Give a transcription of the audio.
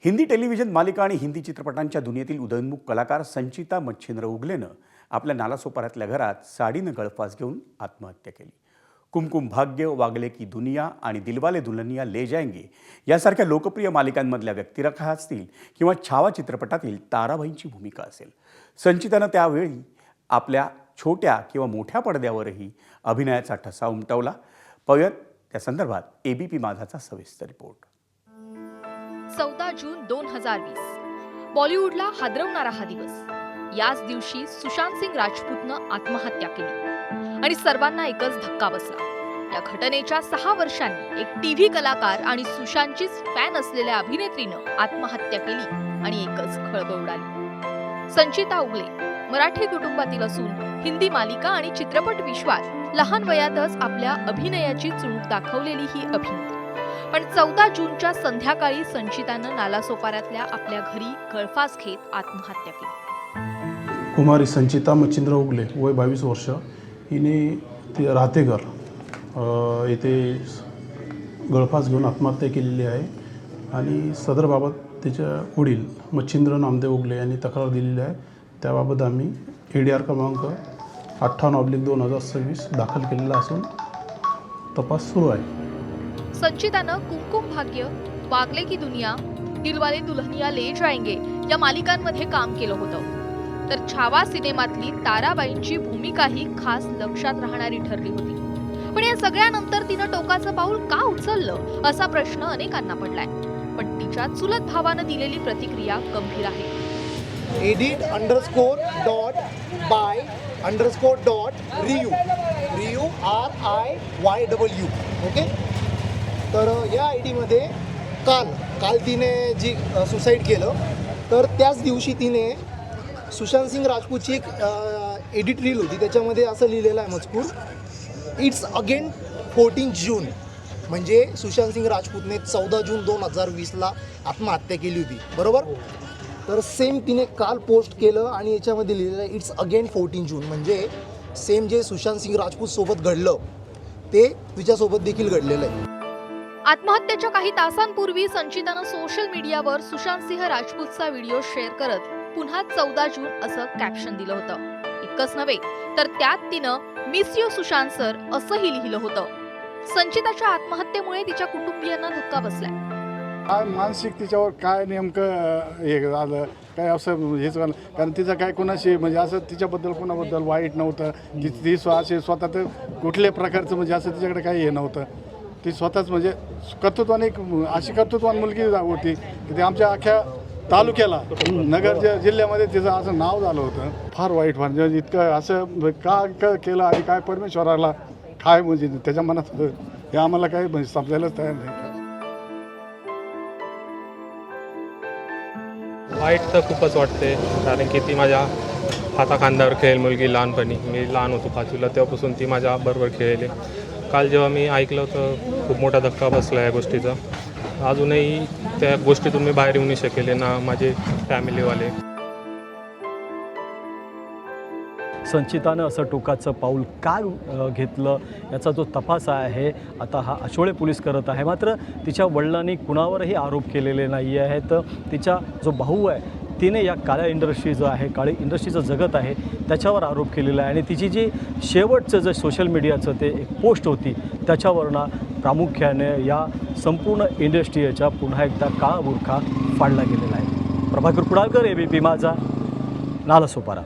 Hindi television मालिका आणि हिंदी चित्रपटांच्या दुनियेतील उदयोन्मुख कलाकार संचिता मच्छिंद्र उगलेनं आपल्या नालासोपाऱ्यातल्या घरात साडीनं गळफास घेऊन आत्महत्या केली। कुमकुम भाग्य, वागले की दुनिया आणि दिलवाले दुल्हनिया ले जाएंगे यासारख्या लोकप्रिय मालिकांमधल्या व्यक्तिरेखा असतील किंवा छावा चित्रपटातील ताराबाईंची भूमिका असेल, संचितानं त्यावेळी आपल्या छोट्या किंवा मोठ्या पडद्यावरही अभिनयाचा ठसा उमटवला। पाहूयात त्या संदर्भात एबीपी माझाचा सविस्तर रिपोर्ट। 14 जून 2020 बॉलिवूडला हादरवणारा हा दिवस। याच दिवशी सुशांत सिंग राजपूतनं आत्महत्या केली आणि सर्वांना एकच धक्का बसला। या घटनेच्या 6 वर्षांनी एक टीव्ही कलाकार आणि सुशांतचीच फॅन असलेल्या अभिनेत्रीनं आत्महत्या केली आणि एकच खळबळ उडाली। संचिता उगले मराठी कुटुंबातील असून हिंदी मालिका आणि चित्रपट विश्वात लहान वयातच आपल्या अभिनयाची चुणूक दाखवलेली ही अभिनेत्री। पण 14 जूनच्या संध्याकाळी संचितानं नालासोपाऱ्यातल्या आपल्या घरी गळफास घेत आत्महत्या केली। कुमारी संचिता मच्छिंद्र उगले, वय 22 वर्ष, हिने ते राहतेघर येथे गळफास घेऊन आत्महत्या केलेली आहे आणि सदरबाबत तिच्या वडील मच्छिंद्र नामदेव उगले यांनी तक्रार दिलेली आहे। त्याबाबत आम्ही ADR क्रमांक 58/2026 दाखल केलेला असून तपास सुरू आहे। संचितानं कुमकुम भाग्य, वागले की दुनिया, दिलवाले दुल्हनिया ले जाएंगे या मालिकांमध्ये काम केलं होतं, तर छावा सिनेमातली ताराबाईंची भूमिकाही खास लक्षात राहणारी ठरली होती। पण या सगळ्यानंतर तिनं टोकाचं पाऊल का उचललं असा प्रश्न अनेकांना पडलाय। पण तिच्या चुलत भावानं दिलेली प्रतिक्रिया गंभीर आहे। edit_by_.riyu RIYW okay. तर या आयडीमध्ये काल तिने जी सुसाईड केलं, तर त्याच दिवशी तिने सुशांत सिंग राजपूतची एक एडिट रील होती, त्याच्यामध्ये असं लिहिलेलं आहे मजकूर, इट्स अगेन 14 जून, म्हणजे सुशांत सिंग राजपूतने 14 जून 2020ला आत्महत्या केली होती, बरोबर। तर सेम तिने काल पोस्ट केलं आणि याच्यामध्ये लिहिलेलं आहे इट्स अगेन 14 जून, म्हणजे सेम जे सुशांत सिंग राजपूत सोबत घडलं ते तिच्यासोबत देखील घडलेलं आहे। आत्महत्येच्या काही तासांपूर्वी संचितानं सोशल मीडियावर सुशांत सिंह राजपूतचा व्हिडिओ शेअर करत पुन्हा 14 जून असं कॅप्शन दिलं होतं। इतकंच नव्हे तर त्यात तिनं मिस यू सुशांत सर असंही लिहिलं होतं। संचिताच्या आत्महत्येमुळे तिच्या कुटुंबियांना धक्का बसलाय। काय मानसिक तिच्यावर काय नेमकं हे झालं काय असं हेच झालं, कारण तिचं काय कोणाशी म्हणजे असं तिच्याबद्दल कोणाबद्दल वाईट नव्हतं। ती असे स्वतः तर कुठल्या प्रकारचं म्हणजे असं तिच्याकडे काही हे नव्हतं। ती स्वतःच म्हणजे कर्तृत्वाने अशी कर्तृत्वान मुलगी होती की ती आमच्या अख्ख्या तालुक्याला नगर जिल्ह्यामध्ये तिचं असं नाव झालं होतं। फार वाईट म्हणजे इतकं असं का केलं आणि काय परमेश्वराला काय म्हणजे त्याच्या मनात हे आम्हाला काही म्हणजे समजायलाच तयार नाही। वाईट तर खूपच वाटते, कारण की ती माझ्या हाताखांद्यावर खेळेल मुलगी लहानपणी। मी लहान होतो 5वीला, तेव्हापासून ती माझ्या बरोबर खेळली। काल जेव्हा मी ऐकलं तर खूप मोठा धक्का बसला या गोष्टीचा। अजूनही त्या गोष्टीतून मी बाहेर येऊ नाही शकेले ना माझे फॅमिलीवाले। संचितानं असं टोकाचं पाऊल का घेतलं याचा जो तपास आहे आता हा आशोळे पोलीस करत आहे। मात्र तिच्या वडिलांनी कुणावरही आरोप केलेले नाही आहेत। तिचा जो भाऊ आहे तिने या काळ्या इंडस्ट्री जो आहे, काळी इंडस्ट्रीचं जगत आहे त्याच्यावर आरोप केलेला आहे आणि तिची जी शेवटचं जे सोशल मीडियाचं ते एक पोस्ट होती त्याच्यावरनं प्रामुख्याने या संपूर्ण इंडस्ट्रीचा पुन्हा एकदा काळा बुरखा फाडला गेलेला आहे। प्रभाकर कुडाळकर, ABP माझा, नालासोपारा।